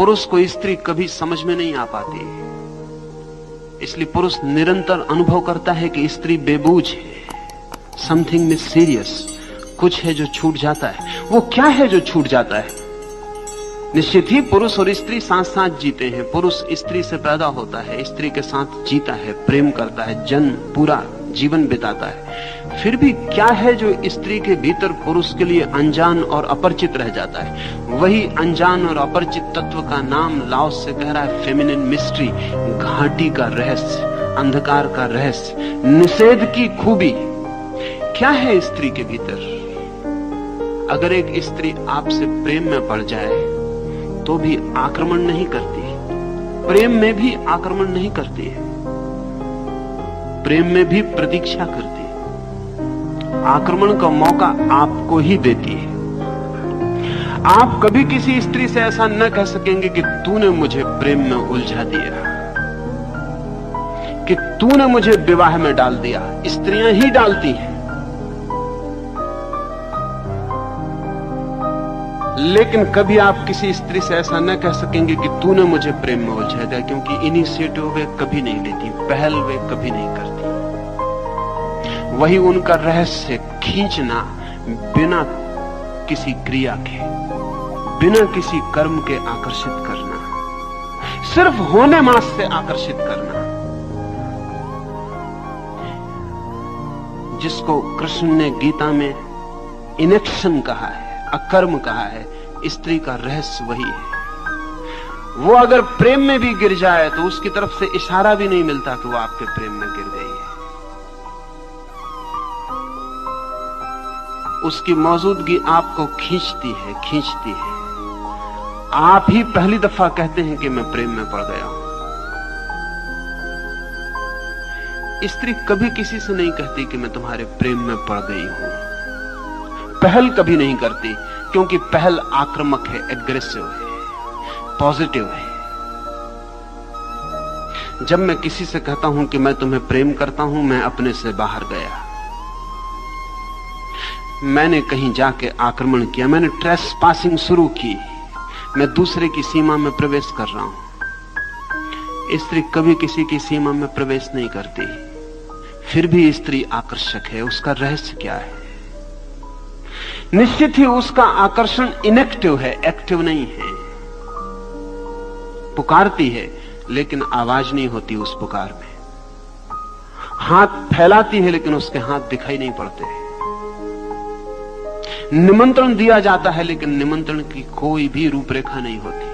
पुरुष को स्त्री कभी समझ में नहीं आ पाती, इसलिए पुरुष निरंतर अनुभव करता है कि स्त्री बेबूझ है, समथिंग मिस्टीरियस, कुछ है जो छूट जाता है। वो क्या है जो छूट जाता है? निश्चित ही पुरुष और स्त्री साथ साथ जीते हैं। पुरुष स्त्री से पैदा होता है, स्त्री के साथ जीता है, प्रेम करता है, जन्म पूरा जीवन बिताता है। फिर भी क्या है जो स्त्री के भीतर पुरुष के लिए अनजान और अपरिचित रह जाता है? वही अनजान और अपरिचित तत्व का नाम लाओस से कह रहा है फेमिनिन मिस्ट्री, घाटी का रहस्य, अंधकार का रहस्य, निषेध की खूबी। क्या है स्त्री के भीतर? अगर एक स्त्री आपसे प्रेम में पड़ जाए तो भी आक्रमण नहीं करती, प्रेम में भी आक्रमण नहीं करती है, प्रेम में भी प्रतीक्षा करती है, आक्रमण का मौका आपको ही देती है। आप कभी किसी स्त्री से ऐसा न कह सकेंगे कि तूने मुझे प्रेम में उलझा दिया, कि तूने मुझे विवाह में डाल दिया। स्त्रियां ही डालती हैं, लेकिन कभी आप किसी स्त्री से ऐसा न कह सकेंगे कि तूने मुझे प्रेम में उलझा दिया, क्योंकि इनिशिएटिव वे कभी नहीं लेती, पहल वे कभी नहीं करती। वही उनका रहस्य, खींचना बिना किसी क्रिया के, बिना किसी कर्म के आकर्षित करना, सिर्फ होने मात्र से आकर्षित करना, जिसको कृष्ण ने गीता में इनेक्शन कहा है, अकर्म कहा है। स्त्री का रहस्य वही है। वो अगर प्रेम में भी गिर जाए तो उसकी तरफ से इशारा भी नहीं मिलता कि वो आपके प्रेम में गिर गई है। उसकी मौजूदगी आपको खींचती है, खींचती है। आप ही पहली दफा कहते हैं कि मैं प्रेम में पड़ गया हूं। स्त्री कभी किसी से नहीं कहती कि मैं तुम्हारे प्रेम में पड़ गई हूं। पहल कभी नहीं करती, क्योंकि पहल आक्रामक है, एग्रेसिव है, पॉजिटिव है। जब मैं किसी से कहता हूं कि मैं तुम्हें प्रेम करता हूं, मैं अपने से बाहर गया, मैंने कहीं जाके आक्रमण किया, मैंने ट्रेस पासिंग शुरू की, मैं दूसरे की सीमा में प्रवेश कर रहा हूं। स्त्री कभी किसी की सीमा में प्रवेश नहीं करती, फिर भी स्त्री आकर्षक है। उसका रहस्य क्या है? निश्चित ही उसका आकर्षण इनएक्टिव है, एक्टिव नहीं है। पुकारती है लेकिन आवाज नहीं होती उस पुकार में। हाथ फैलाती है लेकिन उसके हाथ दिखाई नहीं पड़ते। निमंत्रण दिया जाता है लेकिन निमंत्रण की कोई भी रूपरेखा नहीं होती।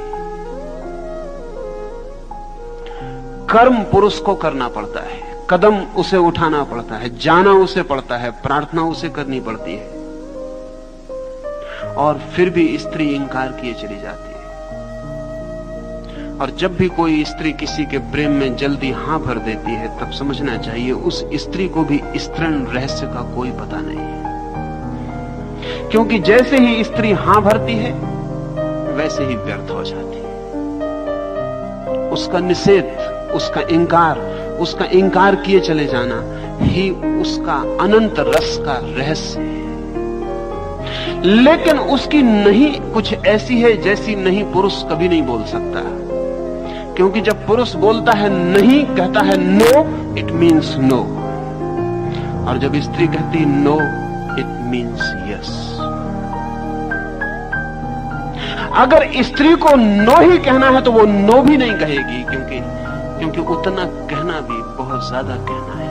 कर्म पुरुष को करना पड़ता है, कदम उसे उठाना पड़ता है, जाना उसे पड़ता है, प्रार्थना उसे करनी पड़ती है, और फिर भी स्त्री इंकार किए चली जाती है। और जब भी कोई स्त्री किसी के प्रेम में जल्दी हां भर देती है, तब समझना चाहिए उस स्त्री को भी स्त्रीण रहस्य का कोई पता नहीं है। क्योंकि जैसे ही स्त्री हां भरती है वैसे ही व्यर्थ हो जाती है। उसका निषेध, उसका इंकार किए चले जाना ही उसका अनंत रस का रहस्य है। लेकिन उसकी नहीं कुछ ऐसी है जैसी नहीं पुरुष कभी नहीं बोल सकता, क्योंकि जब पुरुष बोलता है नहीं, कहता है नो, इट मीन्स नो, और जब स्त्री कहती नो, इट मीन्स यस। अगर स्त्री को नो ही कहना है तो वो नो भी नहीं कहेगी, क्योंकि उतना कहना भी बहुत ज्यादा कहना है।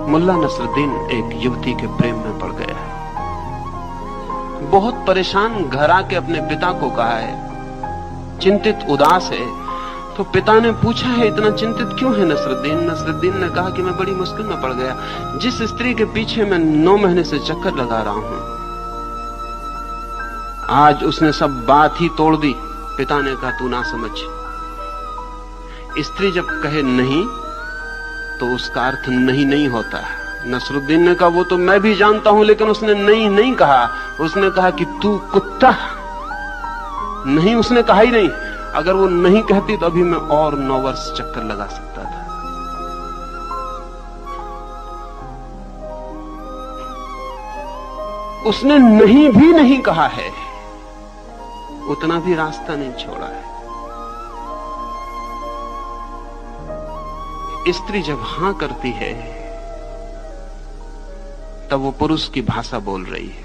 मुल्ला नसरुद्दीन एक युवती के प्रेम में पड़ गया है। बहुत परेशान घर आके अपने पिता को कहा है, चिंतित उदास है। तो पिता ने पूछा है इतना चिंतित क्यों है नसरुद्दीन? नसरुद्दीन ने कहा कि मैं बड़ी मुश्किल में पड़ गया। जिस स्त्री के पीछे मैं 9 महीने से चक्कर लगा रहा हूं, आज उसने सब बात ही तोड़ दी। पिता ने कहा तू ना समझ, स्त्री जब कहे नहीं तो उसका अर्थ नहीं नहीं होता है। नसरुद्दीन ने कहा वो तो मैं भी जानता हूं, लेकिन उसने नहीं नहीं कहा। उसने कहा कि तू कुत्ता। नहीं उसने कहा ही नहीं। अगर वो नहीं कहती तो अभी मैं और 9 वर्ष चक्कर लगा सकता था। उसने नहीं भी नहीं कहा है, उतना भी रास्ता नहीं छोड़ा है। स्त्री जब हां करती है तब वो पुरुष की भाषा बोल रही है।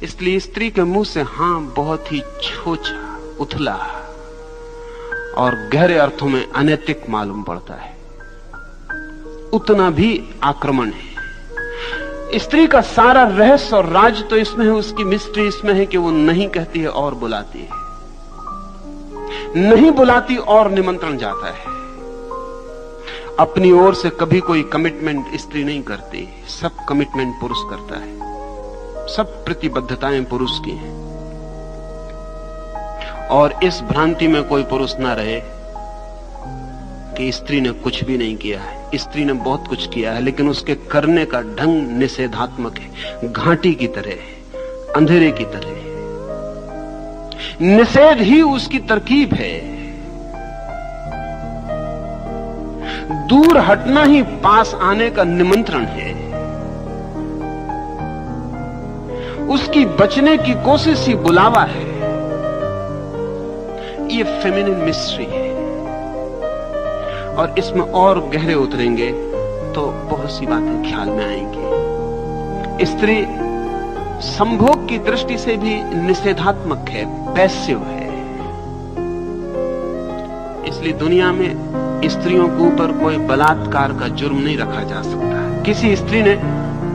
इसलिए स्त्री के मुंह से हां बहुत ही छोटा, उथला और गहरे अर्थों में अनैतिक मालूम पड़ता है, उतना भी आक्रमण है। स्त्री का सारा रहस्य और राज तो इसमें है, उसकी मिस्ट्री इसमें है कि वो नहीं कहती है और बुलाती है, नहीं बुलाती और निमंत्रण जाता है। अपनी ओर से कभी कोई कमिटमेंट स्त्री नहीं करती, सब कमिटमेंट पुरुष करता है, सब प्रतिबद्धताएं पुरुष की हैं। और इस भ्रांति में कोई पुरुष ना रहे कि स्त्री ने कुछ भी नहीं किया है। स्त्री ने बहुत कुछ किया है, लेकिन उसके करने का ढंग निषेधात्मक है, घाटी की तरह, अंधेरे की तरह। निषेध ही उसकी तरकीब है, दूर हटना ही पास आने का निमंत्रण है, उसकी बचने की कोशिश ही बुलावा है। ये फेमिनिन मिस्ट्री है, और इसमें और गहरे उतरेंगे तो बहुत सी बातें ख्याल में आएंगी। स्त्री संभोग की दृष्टि से भी निषेधात्मक है, पैसिव है। इसलिए दुनिया में स्त्रियों के ऊपर कोई बलात्कार का जुर्म नहीं रखा जा सकता। किसी स्त्री ने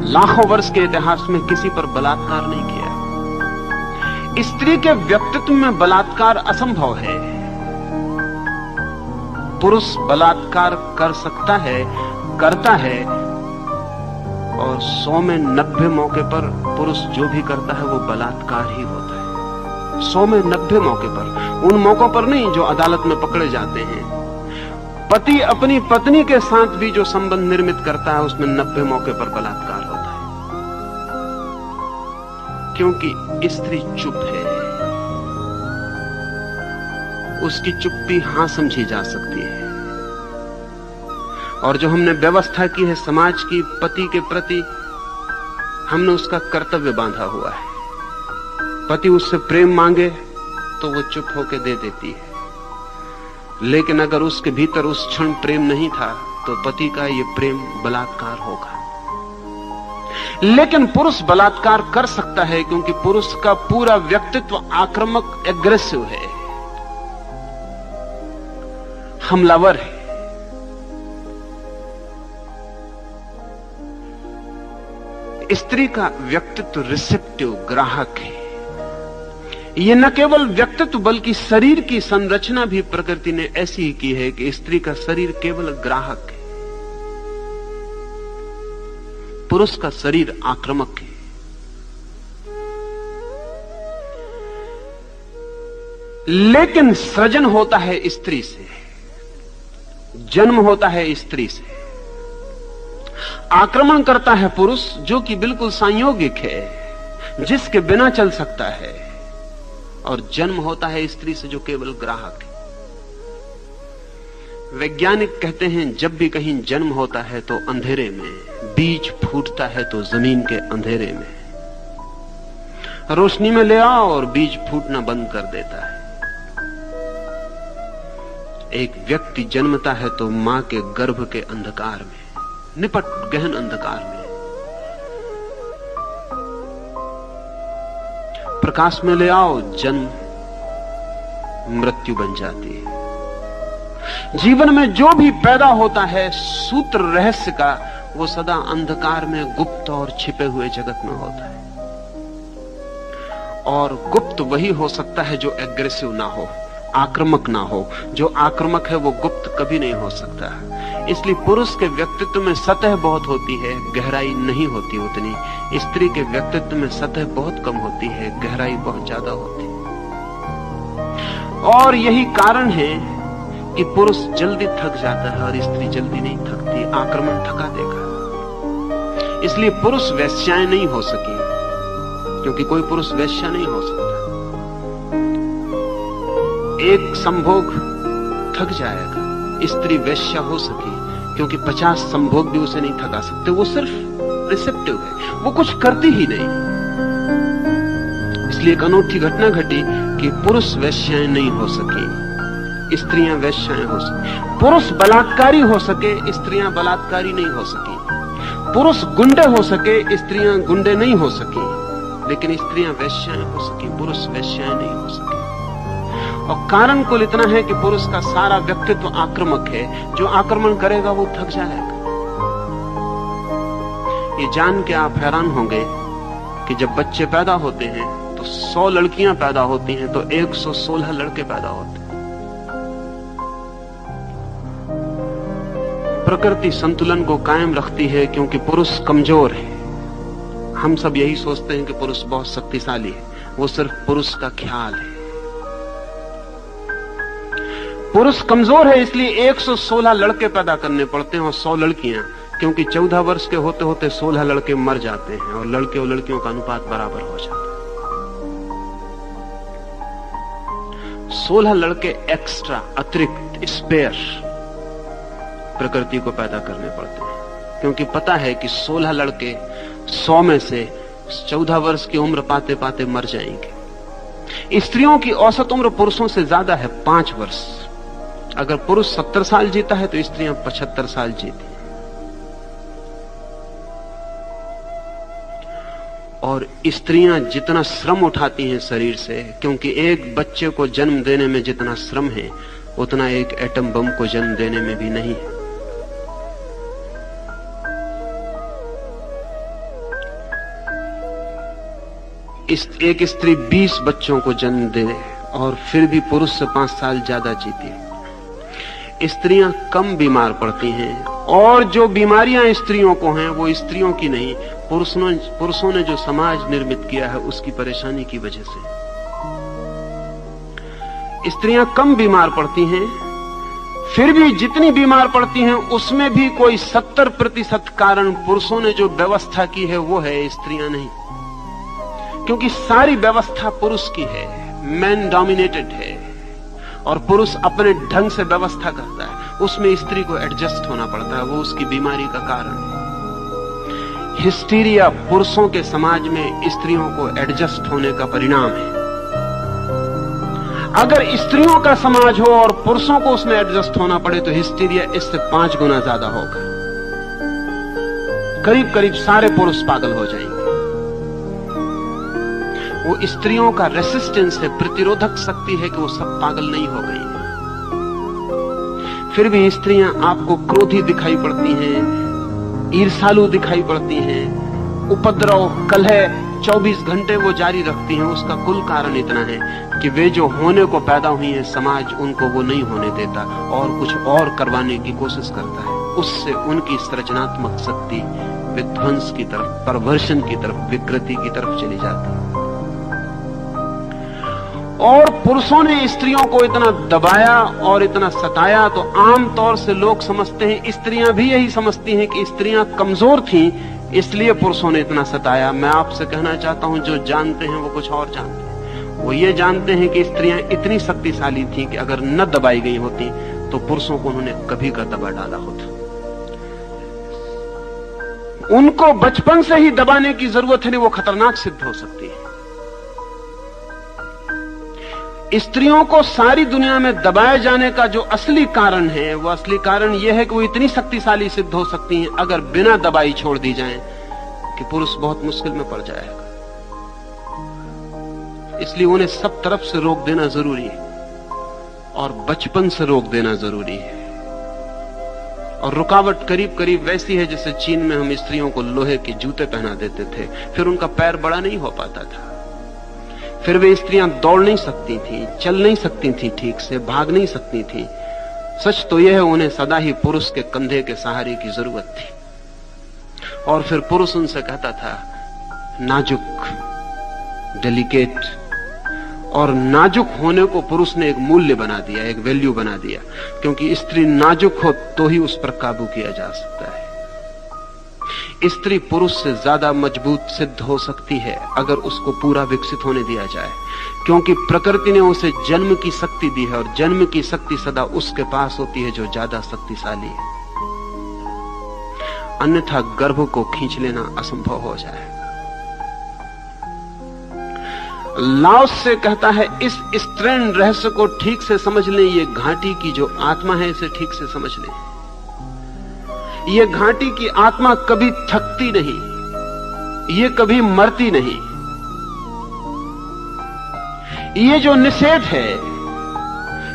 लाखों वर्ष के इतिहास में किसी पर बलात्कार नहीं किया। स्त्री के व्यक्तित्व में बलात्कार असंभव है। पुरुष बलात्कार कर सकता है, करता है, और 100 में 90 मौके पर पुरुष जो भी करता है वो बलात्कार ही होता है। 100 में 90 मौके पर, उन मौकों पर नहीं जो अदालत में पकड़े जाते हैं। पति अपनी पत्नी के साथ भी जो संबंध निर्मित करता है उसमें 90 मौके पर बलात्कार होता है, क्योंकि स्त्री चुप है। उसकी चुप्पी हां समझी जा सकती है। और जो हमने व्यवस्था की है समाज की पति के प्रति, हमने उसका कर्तव्य बांधा हुआ है। पति उससे प्रेम मांगे तो वो चुप होकर दे देती है, लेकिन अगर उसके भीतर उस क्षण प्रेम नहीं था तो पति का ये प्रेम बलात्कार होगा। लेकिन पुरुष बलात्कार कर सकता है, क्योंकि पुरुष का पूरा व्यक्तित्व आक्रामक, एग्रेसिव है, हमलावर है। स्त्री का व्यक्तित्व रिसेप्टिव, ग्राहक है। यह न केवल व्यक्तित्व बल्कि शरीर की संरचना भी प्रकृति ने ऐसी ही की है कि स्त्री का शरीर केवल ग्राहक है, पुरुष का शरीर आक्रामक है। लेकिन सृजन होता है स्त्री से, जन्म होता है स्त्री से। आक्रमण करता है पुरुष, जो कि बिल्कुल संयोगिक है, जिसके बिना चल सकता है, और जन्म होता है स्त्री से जो केवल ग्राहक है। वैज्ञानिक कहते हैं जब भी कहीं जन्म होता है तो अंधेरे में, बीज फूटता है तो जमीन के अंधेरे में। रोशनी में ले आओ और बीज फूटना बंद कर देता है। एक व्यक्ति जन्मता है तो मां के गर्भ के अंधकार में, निपट गहन अंधकार में। प्रकाश में ले आओ, जन्म मृत्यु बन जाती है। जीवन में जो भी पैदा होता है सूत्र रहस्य का, वो सदा अंधकार में, गुप्त और छिपे हुए जगत में होता है। और गुप्त वही हो सकता है जो एग्रेसिव ना हो, आक्रामक ना हो। जो आक्रामक है वो गुप्त कभी नहीं हो सकता। इसलिए पुरुष के व्यक्तित्व में सतह बहुत होती है, गहराई नहीं होती उतनी। स्त्री के व्यक्तित्व में सतह बहुत कम होती है, गहराई बहुत ज्यादा होती है। और यही कारण है कि पुरुष जल्दी थक जाता है और स्त्री जल्दी नहीं थकती। आक्रमण थका देगा। इसलिए पुरुष वेश्याएं नहीं हो सकी, क्योंकि कोई पुरुष वेश्या नहीं हो सकता। एक संभोग थक जाएगा, स्त्री वेश्या हो सकी, क्योंकि 50 संभोग भी उसे नहीं थका सकते। वो सिर्फ रिसेप्टिव है, वो कुछ करती ही नहीं। इसलिए एक अनूठी घटना घटी कि पुरुष वेश्याएं नहीं हो सकी, स्त्रियां वेश्याएं हो सकी। पुरुष बलात्कारी हो सके, स्त्रियां बलात्कारी नहीं हो सकी। पुरुष गुंडे हो सके, स्त्रियां गुंडे नहीं हो सकी। लेकिन स्त्रियां वेश्याएं हो सकी, पुरुष वेश्याएं नहीं हो सके। और कारण कुल इतना है कि पुरुष का सारा व्यक्तित्व आक्रामक है, जो आक्रमण करेगा वो थक जाएगा। ये जान के आप हैरान होंगे कि जब बच्चे पैदा होते हैं तो 100 लड़कियां पैदा होती हैं तो 116 लड़के पैदा होते हैं। प्रकृति संतुलन को कायम रखती है क्योंकि पुरुष कमजोर है। हम सब यही सोचते हैं कि पुरुष बहुत शक्तिशाली है, वो सिर्फ पुरुष का ख्याल है। पुरुष कमजोर है, इसलिए 116 लड़के पैदा करने पड़ते हैं और 100 लड़कियां, क्योंकि 14 वर्ष के होते होते 16 लड़के मर जाते हैं और लड़के और लड़कियों का अनुपात बराबर हो जाता है। 16 लड़के एक्स्ट्रा, अतिरिक्त, स्पेयर प्रकृति को पैदा करने पड़ते हैं, क्योंकि पता है कि 16 लड़के 100 में से 14 वर्ष की उम्र पाते पाते मर जाएंगे। स्त्रियों की औसत उम्र पुरुषों से ज्यादा है, 5 वर्ष। अगर पुरुष 70 साल जीता है तो स्त्रियां 75 साल जीती। और स्त्रियां जितना श्रम उठाती हैं शरीर से, क्योंकि एक बच्चे को जन्म देने में जितना श्रम है उतना एक एटम बम को जन्म देने में भी नहीं है। एक स्त्री 20 बच्चों को जन्म दे और फिर भी पुरुष से 5 साल ज्यादा जीती है। स्त्रियां कम बीमार पड़ती हैं और जो बीमारियां स्त्रियों को हैं वो स्त्रियों की नहीं, पुरुषों ने जो समाज निर्मित किया है उसकी परेशानी की वजह से। स्त्रियां कम बीमार पड़ती हैं, फिर भी जितनी बीमार पड़ती हैं उसमें भी कोई 70% कारण पुरुषों ने जो व्यवस्था की है वो है, स्त्रियां नहीं। क्योंकि सारी व्यवस्था पुरुष की है, मैन डोमिनेटेड है और पुरुष अपने ढंग से व्यवस्था करता है, उसमें स्त्री को एडजस्ट होना पड़ता है, वो उसकी बीमारी का कारण है। हिस्टीरिया पुरुषों के समाज में स्त्रियों को एडजस्ट होने का परिणाम है। अगर स्त्रियों का समाज हो और पुरुषों को उसमें एडजस्ट होना पड़े तो हिस्टीरिया इससे 5 गुना ज्यादा होगा। करीब करीब सारे पुरुष पागल हो जाएंगे। वो स्त्रियों का रेसिस्टेंस है, प्रतिरोधक शक्ति है कि वो सब पागल नहीं हो गई। फिर भी स्त्रियां आपको क्रोधी दिखाई पड़ती हैं, ईर्ष्यालु दिखाई पड़ती हैं, उपद्रव, कलह 24 घंटे वो जारी रखती हैं। उसका कुल कारण इतना है कि वे जो होने को पैदा हुई हैं, समाज उनको वो नहीं होने देता और कुछ और करवाने की कोशिश करता है। उससे उनकी सृजनात्मक शक्ति विध्वंस की तरफ, परवर्षण की तरफ, विकृति की तरफ चली जाती है। और पुरुषों ने स्त्रियों को इतना दबाया और इतना सताया तो आमतौर से लोग समझते हैं, स्त्रियां भी यही समझती हैं कि स्त्रियां कमजोर थीं इसलिए पुरुषों ने इतना सताया। मैं आपसे कहना चाहता हूं, जो जानते हैं वो कुछ और जानते हैं। वो ये जानते हैं कि स्त्रियां इतनी शक्तिशाली थीं कि अगर न दबाई गई होती तो पुरुषों को उन्होंने कभी का दबा डाला होता। उनको बचपन से ही दबाने की जरूरत है, नहीं वो खतरनाक सिद्ध हो सकती है। स्त्रियों को सारी दुनिया में दबाए जाने का जो असली कारण है, वो असली कारण यह है कि वो इतनी शक्तिशाली सिद्ध हो सकती हैं अगर बिना दबाई छोड़ दी जाएं कि पुरुष बहुत मुश्किल में पड़ जाएगा। इसलिए उन्हें सब तरफ से रोक देना जरूरी है और बचपन से रोक देना जरूरी है। और रुकावट करीब करीब वैसी है जैसे चीन में हम स्त्रियों को लोहे के जूते पहना देते थे, फिर उनका पैर बड़ा नहीं हो पाता था, फिर वे स्त्रियां दौड़ नहीं सकती थी, चल नहीं सकती थी, ठीक से भाग नहीं सकती थी। सच तो यह है, उन्हें सदा ही पुरुष के कंधे के सहारे की जरूरत थी। और फिर पुरुष उनसे कहता था नाजुक, डेलिकेट, और नाजुक होने को पुरुष ने एक मूल्य बना दिया, एक वैल्यू बना दिया, क्योंकि स्त्री नाजुक हो तो ही उस पर काबू किया जा सकता है। स्त्री पुरुष से ज्यादा मजबूत सिद्ध हो सकती है अगर उसको पूरा विकसित होने दिया जाए, क्योंकि प्रकृति ने उसे जन्म की शक्ति दी है और जन्म की शक्ति सदा उसके पास होती है जो ज्यादा शक्तिशाली है। अन्यथा गर्भ को खींच लेना असंभव हो जाए। लाओस से कहता है इस स्त्रीण रहस्य को ठीक से समझ लें, ये घाटी की जो आत्मा है इसे ठीक से समझ लें। ये घाटी की आत्मा कभी थकती नहीं, ये कभी मरती नहीं। ये जो निषेध है,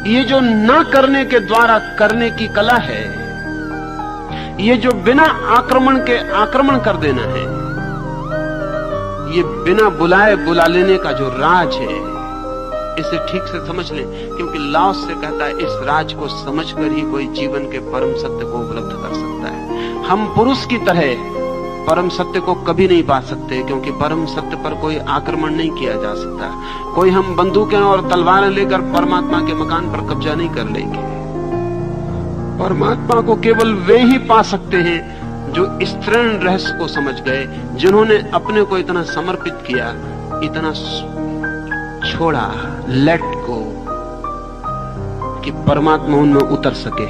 ये जो ना करने के द्वारा करने की कला है, ये जो बिना आक्रमण के आक्रमण कर देना है, ये बिना बुलाए बुला लेने का जो राज है, इसे ठीक से समझ लें। क्योंकि लाओस से कहता है इस राज को समझकर ही कोई जीवन के परम सत्य को उपलब्ध कर सकता है। हम पुरुष की तरह परम सत्य को कभी नहीं पा सकते, क्योंकि परम सत्य पर कोई आक्रमण नहीं किया जा सकता। कोई हम बंदूकें और तलवारें लेकर परमात्मा के मकान पर कब्जा नहीं कर लेंगे। परमात्मा को केवल वे ही पा सकते हैं जो स्त्रीण रहस्य को समझ गए, जिन्होंने अपने को इतना समर्पित किया, इतना छोड़ा, लेट गो, कि परमात्मा उनमें उतर सके।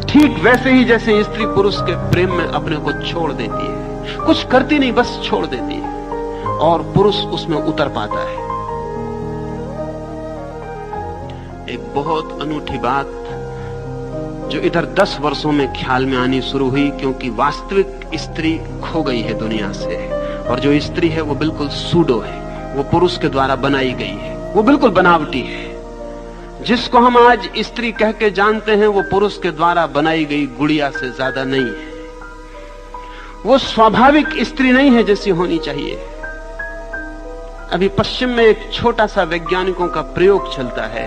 ठीक वैसे ही जैसे स्त्री पुरुष के प्रेम में अपने को छोड़ देती है, कुछ करती नहीं, बस छोड़ देती है, और पुरुष उसमें उतर पाता है। एक बहुत अनूठी बात जो इधर 10 वर्षों में ख्याल में आनी शुरू हुई, क्योंकि वास्तविक स्त्री खो गई है दुनिया से, और जो स्त्री है वो बिल्कुल सूडो है, वो पुरुष के द्वारा बनाई गई है, वो बिल्कुल बनावटी है। जिसको हम आज स्त्री कह के जानते हैं वो पुरुष के द्वारा बनाई गई गुड़िया से ज्यादा नहीं है। वो स्वाभाविक स्त्री नहीं है जैसी होनी चाहिए। अभी पश्चिम में एक छोटा सा वैज्ञानिकों का प्रयोग चलता है,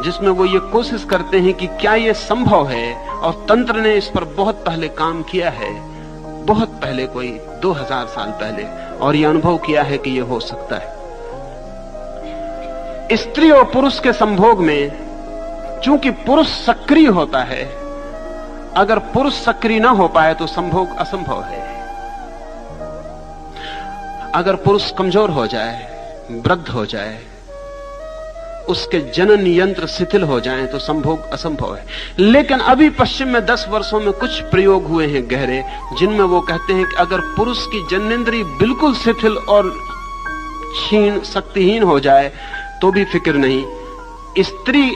जिसमें वो ये कोशिश करते हैं कि क्या ये संभव है, और तंत्र ने इस पर बहुत पहले काम किया है, बहुत पहले, कोई 2000 साल पहले, और ये अनुभव किया है कि ये हो सकता है। स्त्री और पुरुष के संभोग में चूंकि पुरुष सक्रिय होता है, अगर पुरुष सक्रिय ना हो पाए तो संभोग असंभव है। अगर पुरुष कमजोर हो जाए, वृद्ध हो जाए, उसके जनन यंत्र शिथिल हो जाएं, तो संभोग असंभव है। लेकिन अभी पश्चिम में 10 वर्षों में कुछ प्रयोग हुए हैं गहरे, जिनमें वो कहते हैं कि अगर पुरुष की जननेंद्रिय बिल्कुल शिथिल और क्षीण, शक्तिहीन हो जाए तो भी फिक्र नहीं। स्त्री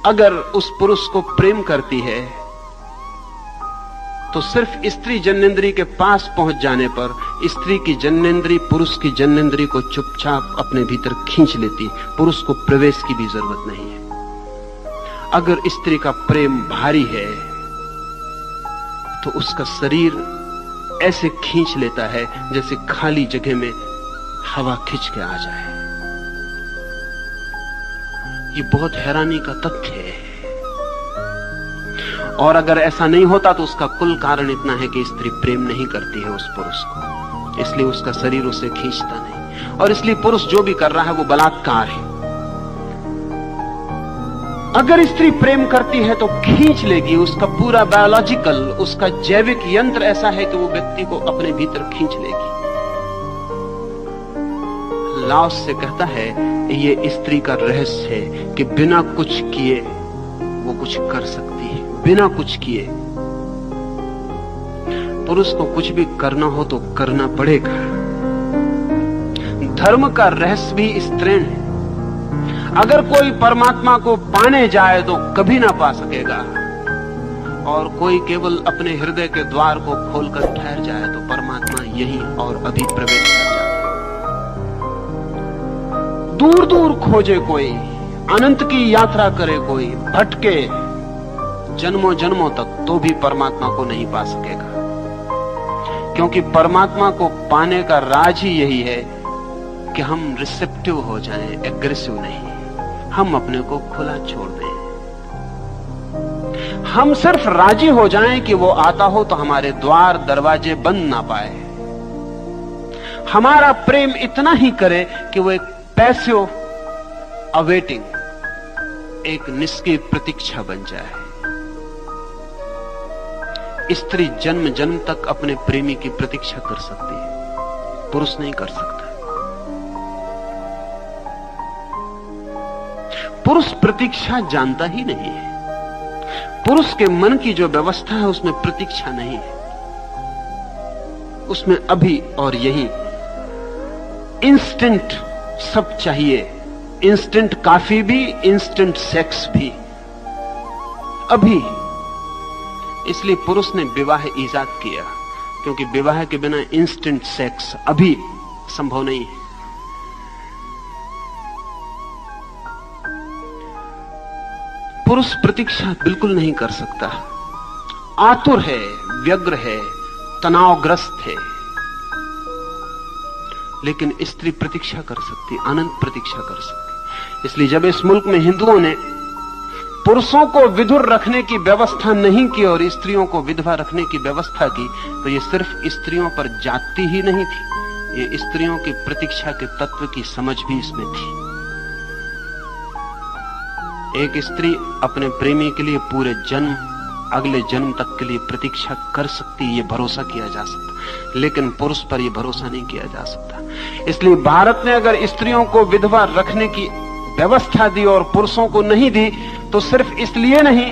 अगर उस पुरुष को प्रेम करती है तो सिर्फ स्त्री जननेंद्रिय के पास पहुंच जाने पर स्त्री की जननेंद्रिय पुरुष की जननेंद्रिय को चुपचाप अपने भीतर खींच लेती, पुरुष को प्रवेश की भी जरूरत नहीं है। अगर स्त्री का प्रेम भारी है तो उसका शरीर ऐसे खींच लेता है जैसे खाली जगह में हवा खींच के आ जाए। ये बहुत हैरानी का तथ्य है। और अगर ऐसा नहीं होता तो उसका कुल कारण इतना है कि स्त्री प्रेम नहीं करती है उस पुरुष को, इसलिए उसका शरीर उसे खींचता नहीं, और इसलिए पुरुष जो भी कर रहा है वो बलात्कार है। अगर स्त्री प्रेम करती है तो खींच लेगी, उसका पूरा बायोलॉजिकल, उसका जैविक यंत्र ऐसा है कि वो व्यक्ति को अपने भीतर खींच लेगी। लाओस से कहता है ये स्त्री का रहस्य है कि बिना कुछ किए वो कुछ कर सकती है, बिना कुछ किए। पुरुष को कुछ भी करना हो तो करना पड़ेगा। धर्म का रहस्य भी स्त्रीण है। अगर कोई परमात्मा को पाने जाए तो कभी ना पा सकेगा, और कोई केवल अपने हृदय के द्वार को खोलकर ठहर जाए तो परमात्मा यहीं और अभी प्रवेश कर जाता है। दूर दूर खोजे कोई, अनंत की यात्रा करे कोई, भटके जन्मों जन्मों तक, तो भी परमात्मा को नहीं पा सकेगा। क्योंकि परमात्मा को पाने का राज ही यही है कि हम रिसेप्टिव हो जाएं, एग्रेसिव नहीं। हम अपने को खुला छोड़ दें। हम सिर्फ राजी हो जाएं कि वो आता हो तो हमारे द्वार दरवाजे बंद ना पाए। हमारा प्रेम इतना ही करे कि वो एक पैसिव अवेटिंग, एक निष्क्रिय प्रतीक्षा बन जाए। स्त्री जन्म जन्म तक अपने प्रेमी की प्रतीक्षा कर सकती है, पुरुष नहीं कर सकता। पुरुष प्रतीक्षा जानता ही नहीं है। पुरुष के मन की जो व्यवस्था है उसमें प्रतीक्षा नहीं है। उसमें अभी और यहीं इंस्टेंट सब चाहिए। इंस्टेंट काफी भी, इंस्टेंट सेक्स भी, अभी। इसलिए पुरुष ने विवाह ईजाद किया, क्योंकि विवाह के बिना इंस्टेंट सेक्स अभी संभव नहीं है। पुरुष प्रतीक्षा बिल्कुल नहीं कर सकता, आतुर है, व्यग्र है, तनावग्रस्त है। लेकिन स्त्री प्रतीक्षा कर सकती, अनंत प्रतीक्षा कर सकती। इसलिए जब इस मुल्क में हिंदुओं ने पुरुषों को विधुर रखने की व्यवस्था नहीं की और स्त्रियों को विधवा रखने की व्यवस्था की, तो ये सिर्फ स्त्रियों पर जाति ही नहीं थी, ये स्त्रियों की प्रतीक्षा के तत्व की समझ भी इसमें थी। एक स्त्री अपने प्रेमी के लिए पूरे जन्म, अगले जन्म तक के लिए प्रतीक्षा कर सकती, ये भरोसा किया जा सकता, लेकिन पुरुष पर यह भरोसा नहीं किया जा सकता। इसलिए भारत ने अगर स्त्रियों को विधवा रखने की व्यवस्था दी और पुरुषों को नहीं दी, तो सिर्फ इसलिए नहीं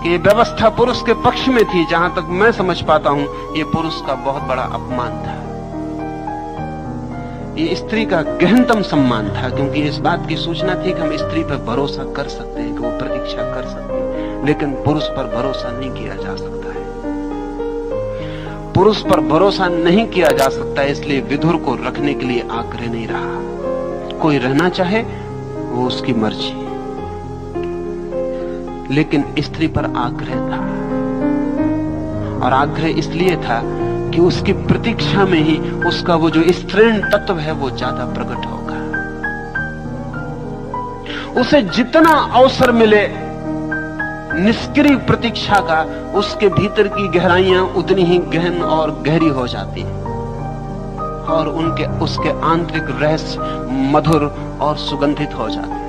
कि यह व्यवस्था पुरुष के पक्ष में थी, जहां तक मैं समझ पाता हूं यह पुरुष का बहुत बड़ा अपमान था, ये स्त्री का गहनतम सम्मान था, क्योंकि इस बात की सूचना थी कि हम स्त्री पर भरोसा कर सकते हैं कि वो प्रतीक्षा कर सकते हैं, लेकिन पुरुष पर भरोसा नहीं किया जा सकता है। पुरुष पर भरोसा नहीं किया जा सकता, इसलिए विधुर को रखने के लिए आग्रह नहीं रहा। कोई रहना चाहे वो उसकी मर्जी, लेकिन स्त्री पर आग्रह था, और आग्रह इसलिए था कि उसकी प्रतीक्षा में ही उसका वो जो स्त्रीण तत्व है वो ज्यादा प्रकट होगा। उसे जितना अवसर मिले निष्क्रिय प्रतीक्षा का, उसके भीतर की गहराइयां उतनी ही गहन और गहरी हो जाती हैं, और उसके आंतरिक रहस्य मधुर और सुगंधित हो जाते हैं।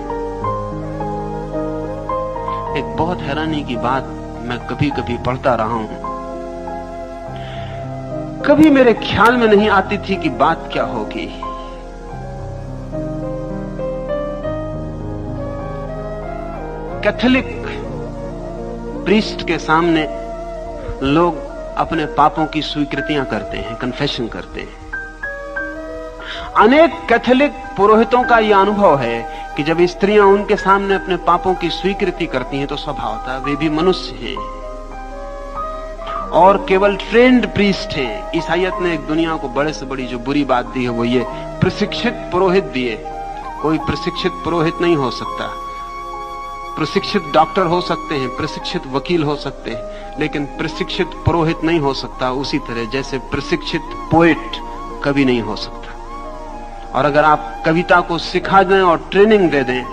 एक बहुत हैरानी की बात मैं कभी कभी पढ़ता रहा हूं, कभी मेरे ख्याल में नहीं आती थी कि बात क्या होगी। कैथोलिक प्रीस्ट के सामने लोग अपने पापों की स्वीकृतियां करते हैं, कन्फेशन करते हैं। अनेक कैथोलिक पुरोहितों का यह अनुभव है कि जब स्त्रियां उनके सामने अपने पापों की स्वीकृति करती हैं तो स्वभावतः वे भी मनुष्य हैं और केवल ट्रेंड प्रीस्ट हैं। ईसाइयत ने एक दुनिया को बड़े से बड़ी जो बुरी बात दी है वो ये प्रशिक्षित पुरोहित दिए। कोई प्रशिक्षित पुरोहित नहीं हो सकता, प्रशिक्षित डॉक्टर हो सकते हैं, प्रशिक्षित वकील हो सकते हैं, लेकिन प्रशिक्षित पुरोहित नहीं हो सकता। उसी तरह जैसे प्रशिक्षित पोएट कभी नहीं हो सकता। और अगर आप कविता को सिखा दें और ट्रेनिंग दे दें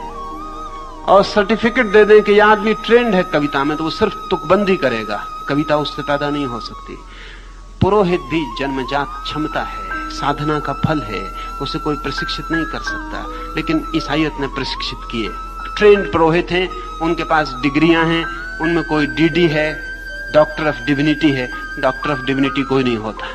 और सर्टिफिकेट दे दें कि यह आदमी ट्रेंड है कविता में, तो वो सिर्फ तुकबंदी करेगा, कविता उससे पैदा नहीं हो सकती। पुरोहित भी जन्मजात क्षमता है, साधना का फल है, उसे कोई प्रशिक्षित नहीं कर सकता। लेकिन ईसाइयत ने प्रशिक्षित किए, ट्रेंड पुरोहित हैं, उनके पास डिग्रियां हैं, उनमें कोई डीडी है, डॉक्टर ऑफ डिविनिटी है। डॉक्टर ऑफ डिविनिटी कोई नहीं होता,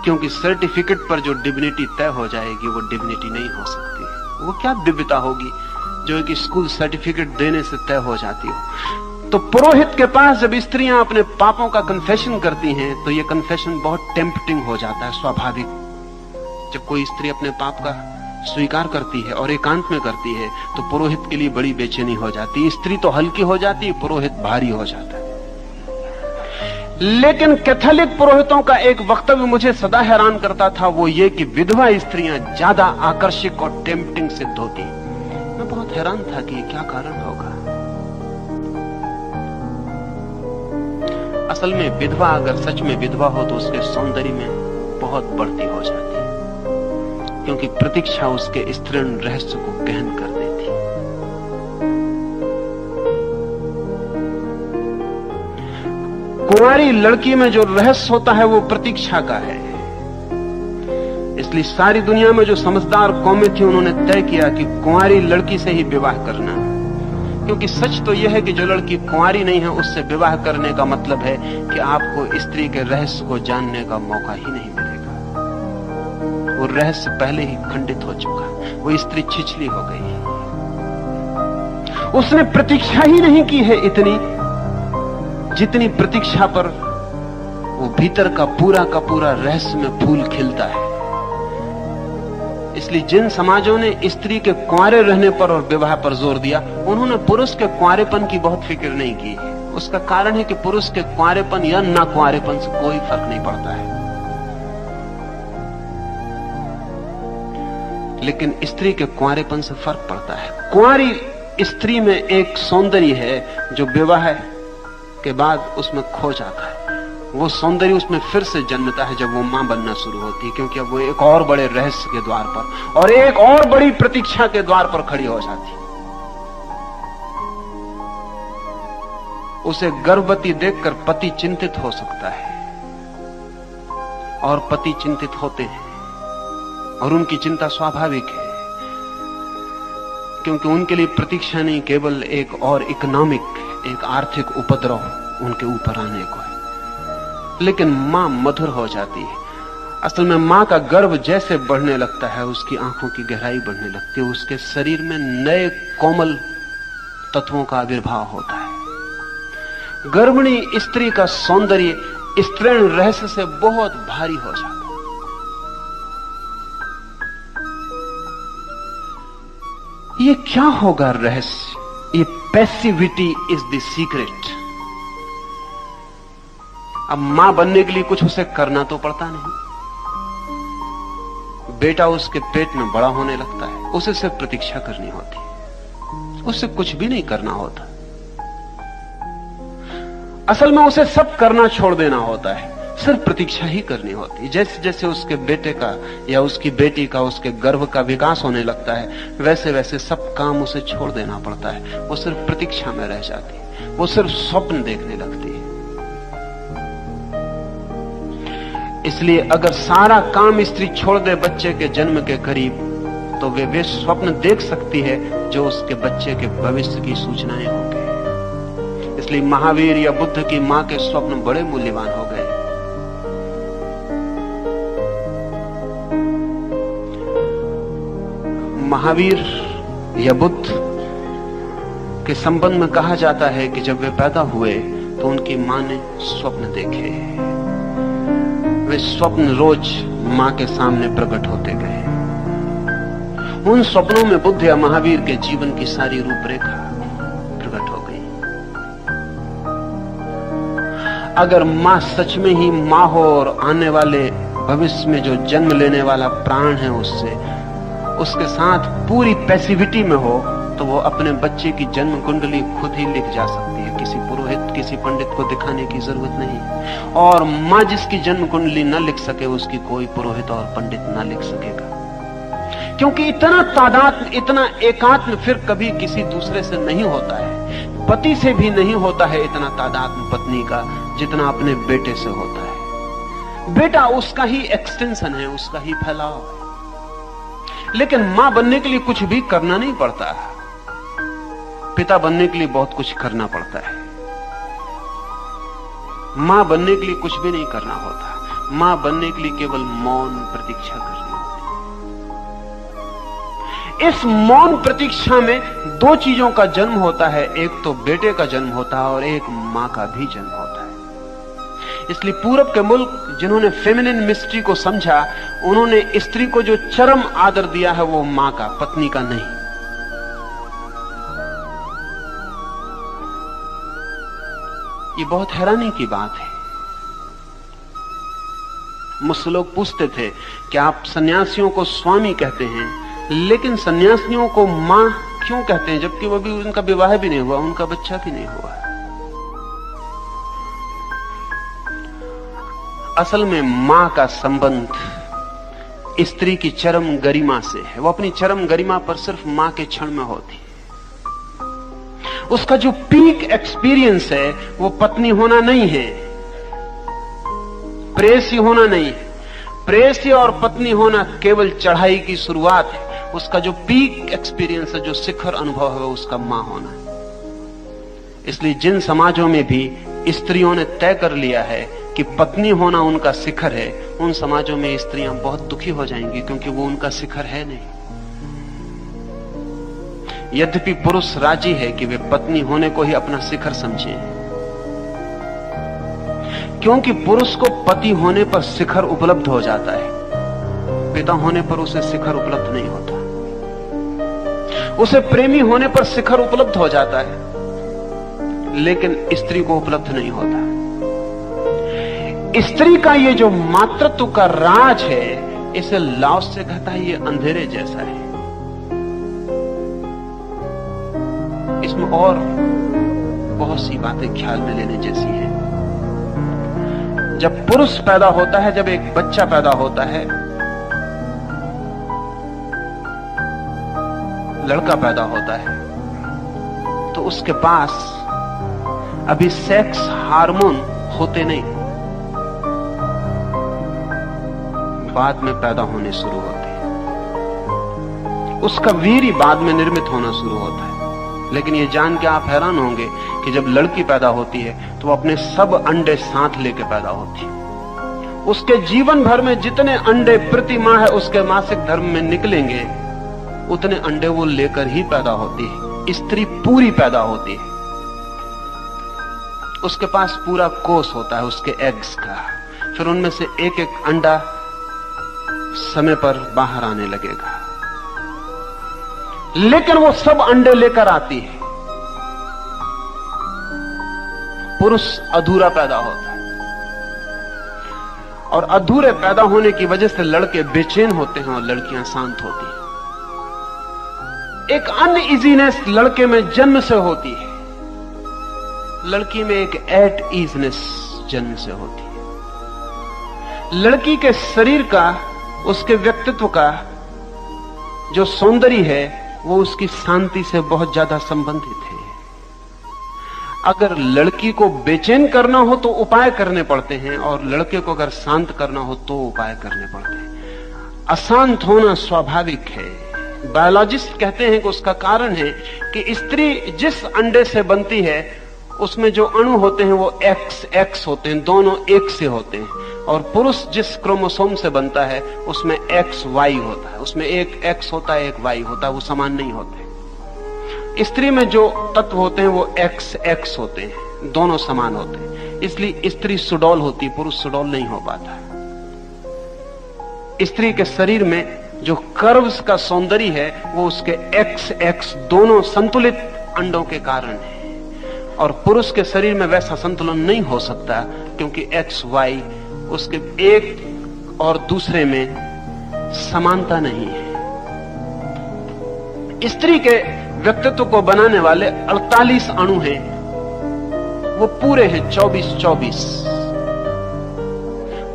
क्योंकि सर्टिफिकेट पर जो डिविनिटी तय हो जाएगी वो डिविनिटी नहीं हो सकती। वो क्या दिव्यता होगी जो एक स्कूल सर्टिफिकेट देने से तय हो जाती हो। तो पुरोहित के पास जब स्त्रियां अपने पापों का कन्फेशन करती हैं तो ये कन्फेशन बहुत टेम्पटिंग हो जाता है, स्वाभाविक। जब कोई स्त्री अपने पाप का स्वीकार करती है और एकांत में करती है तो पुरोहित के लिए बड़ी बेचैनी हो जाती है। स्त्री तो हल्की हो जाती है, पुरोहित भारी हो जाता है। लेकिन कैथोलिक पुरोहितों का एक वक्तव्य मुझे सदा हैरान करता था, वो ये कि विधवा स्त्रियां ज्यादा आकर्षक और टेम्पटिंग सिद्ध होती। मैं बहुत हैरान था कि ये क्या कारण होगा। असल में विधवा अगर सच में विधवा हो तो उसके सौंदर्य में बहुत बढ़ती हो जाती है, क्योंकि प्रतीक्षा उसके स्त्रीण रहस्य को गहन कर देती। कुंवारी लड़की में जो रहस्य होता है वो प्रतीक्षा का है। इसलिए सारी दुनिया में जो समझदार कौमें थी उन्होंने तय किया कि कुंवारी लड़की से ही विवाह करना, क्योंकि सच तो यह है कि जो लड़की कुंवारी नहीं है उससे विवाह करने का मतलब है कि आपको स्त्री के रहस्य को जानने का मौका ही नहीं मिलेगा। वो रहस्य पहले ही खंडित हो चुका, वो स्त्री छिछली हो गई। उसने प्रतीक्षा ही नहीं की है इतनी जितनी प्रतीक्षा पर वो भीतर का पूरा रहस्य में फूल खिलता है। इसलिए जिन समाजों ने स्त्री के कुंवारे रहने पर और विवाह पर जोर दिया, उन्होंने पुरुष के कुंवारेपन की बहुत फिक्र नहीं की। उसका कारण है कि पुरुष के कुंवारेपन या ना कुंवारेपन से कोई फर्क नहीं पड़ता है, लेकिन स्त्री के कुंवारेपन से फर्क पड़ता है। कुंवारी स्त्री में एक सौंदर्य है जो विवाह के बाद उसमें खो जाता है। वो सौंदर्य उसमें फिर से जन्मता है जब वो मां बनना शुरू होती है, क्योंकि अब वो एक और बड़े रहस्य के द्वार पर और एक और बड़ी प्रतीक्षा के द्वार पर खड़ी हो जाती है। उसे गर्भवती देखकर पति चिंतित हो सकता है, और पति चिंतित होते हैं, और उनकी चिंता स्वाभाविक है, क्योंकि उनके लिए प्रतीक्षा नहीं केवल एक और इकोनॉमिक, एक आर्थिक उपद्रव उनके ऊपर आने को है। लेकिन मां मधुर हो जाती है। असल में मां का गर्भ जैसे बढ़ने लगता है, उसकी आंखों की गहराई बढ़ने लगती है, उसके शरीर में नए कोमल तत्वों का आविर्भाव होता है। गर्भिणी स्त्री का सौंदर्य स्त्रीण रहस्य से बहुत भारी हो जाता है। ये क्या होगा रहस्य? ये पैसिविटी इज द सीक्रेट। अब मां बनने के लिए कुछ उसे करना तो पड़ता नहीं। बेटा उसके पेट में बड़ा होने लगता है, उसे सिर्फ प्रतीक्षा करनी होती, उसे कुछ भी नहीं करना होता। असल में उसे सब करना छोड़ देना होता है, सिर्फ प्रतीक्षा ही करनी होती है। जैसे जैसे उसके बेटे का या उसकी बेटी का, उसके गर्भ का विकास होने लगता है, वैसे वैसे सब काम उसे छोड़ देना पड़ता है। वो सिर्फ प्रतीक्षा में रह जाती है, वो सिर्फ स्वप्न देखने लगती है। इसलिए अगर सारा काम स्त्री छोड़ दे बच्चे के जन्म के करीब, तो वे स्वप्न देख सकती है जो उसके बच्चे के भविष्य की सूचनाएं होंगे। इसलिए महावीर या बुद्ध की मां के स्वप्न बड़े मूल्यवान हो गए। महावीर या बुद्ध के संबंध में कहा जाता है कि जब वे पैदा हुए तो उनकी मां ने स्वप्न देखे। वे स्वप्न रोज मां के सामने प्रकट होते गए। उन स्वप्नों में बुद्ध या महावीर के जीवन की सारी रूपरेखा प्रकट हो गई। अगर मां सच में ही मां हो और आने वाले भविष्य में जो जन्म लेने वाला प्राण है उसके साथ पूरी पैसिविटी में हो, तो वो अपने बच्चे की जन्म कुंडली खुद ही लिख जा सकती है। किसी पुरोहित, किसी पंडित को दिखाने की जरूरत नहीं। और मां जिसकी जन्म कुंडली न लिख सके, उसकी कोई पुरोहित और पंडित न लिख सकेगा, क्योंकि इतना तादात्म्य, इतना एकात्म फिर कभी किसी दूसरे से नहीं होता है। पति से भी नहीं होता है इतना तादात्म्य पत्नी का, जितना अपने बेटे से होता है। बेटा उसका ही एक्सटेंशन है, उसका ही फैलाव है। लेकिन मां बनने के लिए कुछ भी करना नहीं पड़ता। पिता बनने के लिए बहुत कुछ करना पड़ता है। मां बनने के लिए कुछ भी नहीं करना होता। मां बनने के लिए केवल मौन प्रतीक्षा करनी होती। इस मौन प्रतीक्षा में दो चीजों का जन्म होता है, एक तो बेटे का जन्म होता है और एक मां का भी जन्म होता है। इसलिए पूरब के मुल्क जिन्होंने फेमिनिन मिस्ट्री को समझा, उन्होंने स्त्री को जो चरम आदर दिया है वो मां का, पत्नी का नहीं। ये बहुत हैरानी की बात है। मुझसे लोग पूछते थे कि आप सन्यासियों को स्वामी कहते हैं, लेकिन सन्यासियों को मां क्यों कहते हैं, जबकि वो भी, उनका विवाह भी नहीं हुआ, उनका बच्चा भी नहीं हुआ। असल में मां का संबंध स्त्री की चरम गरिमा से है। वो अपनी चरम गरिमा पर सिर्फ मां के क्षण में होती है। उसका जो पीक एक्सपीरियंस है वो पत्नी होना नहीं है, प्रेयसी होना नहीं है। प्रेयसी और पत्नी होना केवल चढ़ाई की शुरुआत है। उसका जो पीक एक्सपीरियंस है, जो शिखर अनुभव है, उसका मां होना है। इसलिए जिन समाजों में भी स्त्रियों ने तय कर लिया है कि पत्नी होना उनका शिखर है, उन समाजों में स्त्रियां बहुत दुखी हो जाएंगी, क्योंकि वो उनका शिखर है नहीं। यद्यपि पुरुष राजी है कि वे पत्नी होने को ही अपना शिखर समझें, क्योंकि पुरुष को पति होने पर शिखर उपलब्ध हो जाता है, पिता होने पर उसे शिखर उपलब्ध नहीं होता। उसे प्रेमी होने पर शिखर उपलब्ध हो जाता है, लेकिन स्त्री को उपलब्ध नहीं होता। स्त्री का ये जो मातृत्व का राज है, इसे लाओस से कहता है ये अंधेरे जैसा है। इसमें और बहुत सी बातें ख्याल में लेने जैसी हैं। जब पुरुष पैदा होता है, जब एक बच्चा पैदा होता है, लड़का पैदा होता है, तो उसके पास अभी सेक्स हार्मोन होते नहीं, बाद में पैदा होने शुरू होते हैं। उसका वीर्य बाद में निर्मित होना शुरू होता है। लेकिन ये जान के आप हैरान होंगे कि जब लड़की पैदा होती है तो वो अपने सब अंडे साथ लेके पैदा होती है। उसके जीवन भर में जितने अंडे प्रति माह उसके मासिक धर्म में निकलेंगे, उतने अंडे वो लेकर ही पैदा होती है। स्त्री पूरी पैदा होती है, उसके पास पूरा कोष होता है उसके एग्स का। फिर उनमें से एक एक अंडा समय पर बाहर आने लगेगा, लेकिन वो सब अंडे लेकर आती है। पुरुष अधूरा पैदा होता है, और अधूरे पैदा होने की वजह से लड़के बेचैन होते हैं और लड़कियां शांत होती हैं। एक अनइजीनेस लड़के में जन्म से होती है, लड़की में एक एट ईजनेस जन्म से होती है। लड़की के शरीर का, उसके व्यक्तित्व का जो सौंदर्य है, वो उसकी शांति से बहुत ज्यादा संबंधित है। अगर लड़की को बेचैन करना हो तो उपाय करने पड़ते हैं, और लड़के को अगर शांत करना हो तो उपाय करने पड़ते हैं। अशांत होना स्वाभाविक है। बायोलॉजिस्ट कहते हैं कि उसका कारण है कि स्त्री जिस अंडे से बनती है, उसमें जो अणु होते हैं वो XX होते हैं, दोनों एक से होते हैं। और पुरुष जिस क्रोमोसोम से बनता है उसमें XY होता है, उसमें एक X होता है, एक Y होता है, वो समान नहीं होते। स्त्री में जो तत्व होते हैं वो XX होते हैं, दोनों समान होते हैं। इसलिए स्त्री सुडौल होती है, पुरुष सुडौल नहीं हो पाता। स्त्री के शरीर में जो कर्व्स का सौंदर्य है वो उसके XX दोनों संतुलित अंडों के कारण है, और पुरुष के शरीर में वैसा संतुलन नहीं हो सकता, क्योंकि XY उसके एक और दूसरे में समानता नहीं है। स्त्री के व्यक्तित्व को बनाने वाले 48 अणु हैं, वो पूरे हैं 24-24।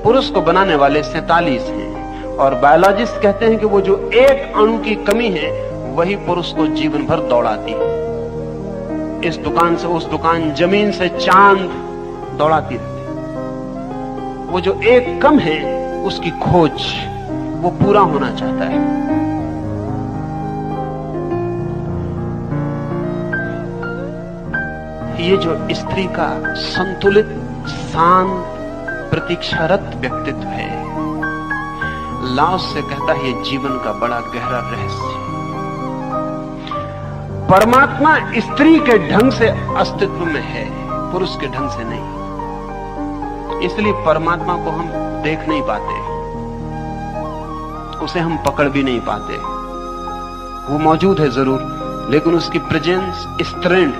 पुरुष को बनाने वाले 47 हैं, और बायोलॉजिस्ट कहते हैं कि वो जो एक अणु की कमी है वही पुरुष को जीवन भर दौड़ाती है। इस दुकान से उस दुकान, जमीन से चांद दौड़ाती रहती। वो जो एक कम है उसकी खोज वो पूरा होना चाहता है। ये जो स्त्री का संतुलित, शांत, प्रतीक्षारत व्यक्तित्व है, लाओस से कहता है ये जीवन का बड़ा गहरा रहस्य है। परमात्मा स्त्री के ढंग से अस्तित्व में है, पुरुष के ढंग से नहीं। इसलिए परमात्मा को हम देख नहीं पाते, उसे हम पकड़ भी नहीं पाते। वो मौजूद है जरूर, लेकिन उसकी प्रेजेंस स्ट्रेंड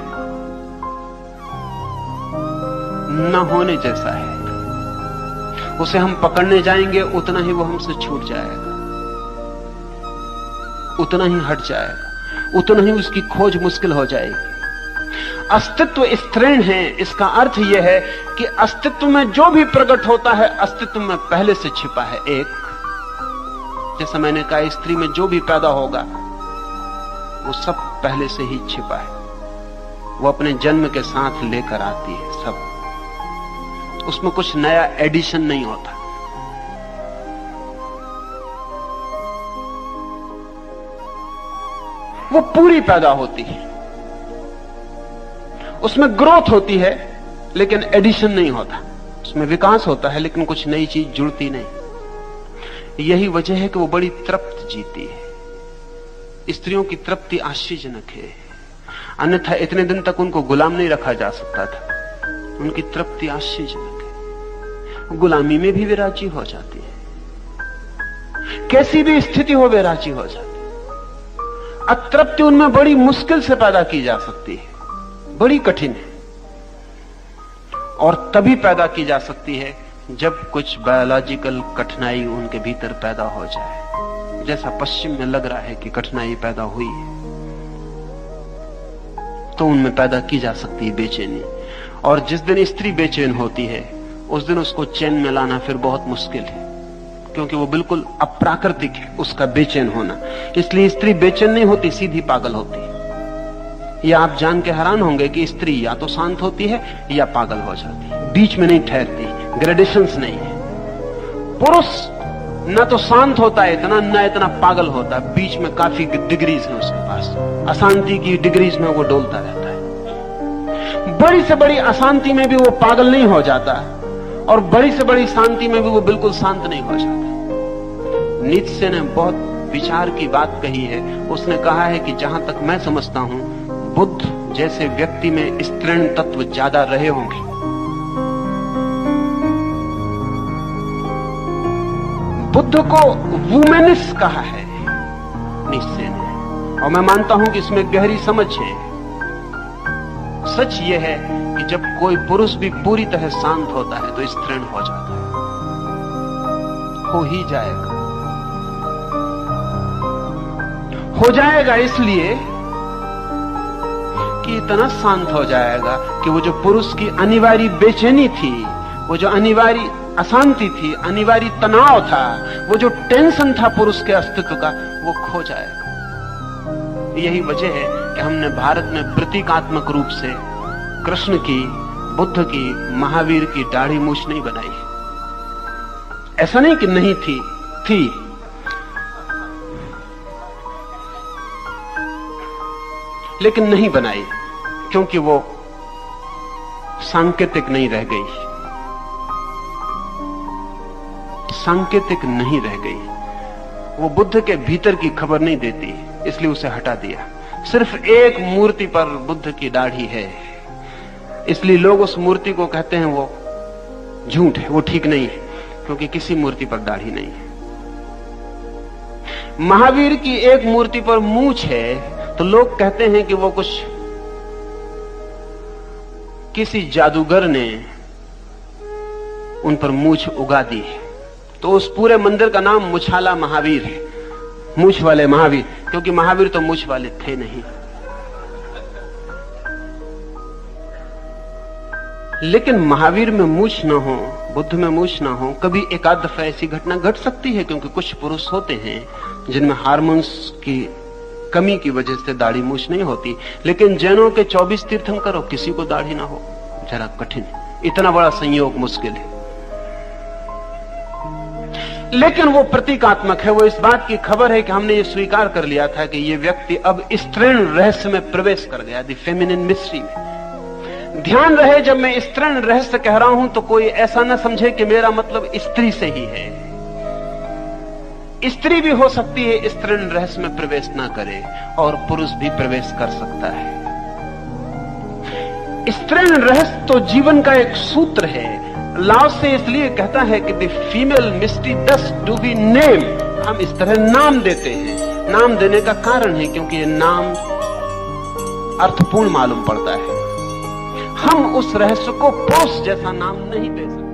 न होने जैसा है। उसे हम पकड़ने जाएंगे, उतना ही वो हमसे छूट जाएगा, उतना ही हट जाएगा, उतना ही उसकी खोज मुश्किल हो जाएगी। अस्तित्व स्त्रीण है, इसका अर्थ यह है कि अस्तित्व में जो भी प्रकट होता है अस्तित्व में पहले से छिपा है। एक, जैसा मैंने कहा, स्त्री में जो भी पैदा होगा वो सब पहले से ही छिपा है, वो अपने जन्म के साथ लेकर आती है सब, उसमें कुछ नया एडिशन नहीं होता। वो पूरी पैदा होती है, उसमें ग्रोथ होती है लेकिन एडिशन नहीं होता, उसमें विकास होता है लेकिन कुछ नई चीज जुड़ती नहीं। यही वजह है कि वो बड़ी तृप्त जीती है। स्त्रियों की तृप्ति आश्चर्यजनक है, अन्यथा इतने दिन तक उनको गुलाम नहीं रखा जा सकता था। उनकी तृप्ति आश्चर्यजनक है। गुलामी में भी वे राजी हो जाती है, कैसी भी स्थिति हो वे राजी हो जाती है। अतृप्ति उनमें बड़ी मुश्किल से पैदा की जा सकती है, बड़ी कठिन है, और तभी पैदा की जा सकती है जब कुछ बायोलॉजिकल कठिनाई उनके भीतर पैदा हो जाए, जैसा पश्चिम में लग रहा है कि कठिनाई पैदा हुई है, तो उनमें पैदा की जा सकती है बेचैनी। और जिस दिन स्त्री बेचैन होती है उस दिन उसको चैन में लाना फिर बहुत मुश्किल है, क्योंकि वो बिल्कुल अप्राकृतिक है उसका बेचैन होना। इसलिए स्त्री बेचैन नहीं होती, सीधी पागल होती है। यह आप जान के हैरान होंगे कि स्त्री या तो शांत होती है या पागल हो जाती है, बीच में नहीं ठहरती, ग्रेडेशंस नहीं है। पुरुष न तो शांत होता है इतना, न इतना पागल होता है, बीच में काफी डिग्रीज है उसके पास, अशांति की डिग्रीज में वो डोलता रहता है। बड़ी से बड़ी अशांति में भी वो पागल नहीं हो जाता, और बड़ी से बड़ी शांति में भी वो बिल्कुल शांत नहीं हो जाता। नीत्शे ने बहुत विचार की बात कही है। उसने कहा है कि जहां तक मैं समझता हूं, बुद्ध जैसे व्यक्ति में स्त्रीण तत्व ज्यादा रहे होंगे। बुद्ध को वुमेनिस कहा है नीत्शे ने, और मैं मानता हूं कि इसमें गहरी समझ है। सच यह है कि जब कोई पुरुष भी पूरी तरह शांत होता है तो स्त्रीण हो जाता है, हो ही जाएगा, हो जाएगा इसलिए कि इतना शांत हो जाएगा कि वो जो पुरुष की अनिवार्य बेचैनी थी, वो जो अनिवार्य अशांति थी, अनिवार्य तनाव था, वो जो टेंशन था पुरुष के अस्तित्व का, वो खो जाएगा। यही वजह है कि हमने भारत में प्रतीकात्मक रूप से कृष्ण की, बुद्ध की, महावीर की दाढ़ी मूछ नहीं बनाई है। ऐसा नहीं कि नहीं थी, लेकिन नहीं बनाई, क्योंकि वो सांकेतिक नहीं रह गई, सांकेतिक नहीं रह गई। वो बुद्ध के भीतर की खबर नहीं देती, इसलिए उसे हटा दिया। सिर्फ एक मूर्ति पर बुद्ध की दाढ़ी है, इसलिए लोग उस मूर्ति को कहते हैं वो झूठ है, वो ठीक नहीं है, क्योंकि किसी मूर्ति पर दाढ़ी नहीं है। महावीर की एक मूर्ति पर मूंछ है, तो लोग कहते हैं कि वो कुछ किसी जादूगर ने उन पर मूंछ उगा दी है। तो उस पूरे मंदिर का नाम मुछाला महावीर है, मूंछ वाले महावीर, क्योंकि महावीर तो मूंछ वाले थे नहीं। लेकिन महावीर में मूंछ ना हो, बुद्ध में मूंछ ना हो, कभी एकाध दफा ऐसी घटना घट सकती है, क्योंकि कुछ पुरुष होते हैं जिनमें हार्मोन्स की कमी की वजह से दाढ़ी मूंछ नहीं होती। लेकिन जैनों के 24 तीर्थंकर किसी को दाढ़ी ना हो, जरा कठिन है, इतना बड़ा संयोग मुश्किल है। लेकिन वो प्रतीकात्मक है, वो इस बात की खबर है कि हमने ये स्वीकार कर लिया था कि ये व्यक्ति अब स्त्रीण रहस्य में प्रवेश कर गया, द फेमिनिन मिस्ट्री में। ध्यान रहे, जब मैं स्त्रीण रहस्य कह रहा हूं तो कोई ऐसा ना समझे कि मेरा मतलब स्त्री से ही है। स्त्री भी हो सकती है स्त्रीण रहस्य में प्रवेश ना करे, और पुरुष भी प्रवेश कर सकता है। स्त्रीण रहस्य तो जीवन का एक सूत्र है। लाओ से इसलिए कहता है कि द फीमेल मिस्ट्री दस डू बी नेम, हम इस तरह नाम देते हैं। नाम देने का कारण है क्योंकि ये नाम अर्थपूर्ण मालूम पड़ता है। हम उस रहस्य को पुरुष जैसा नाम नहीं दे सकते।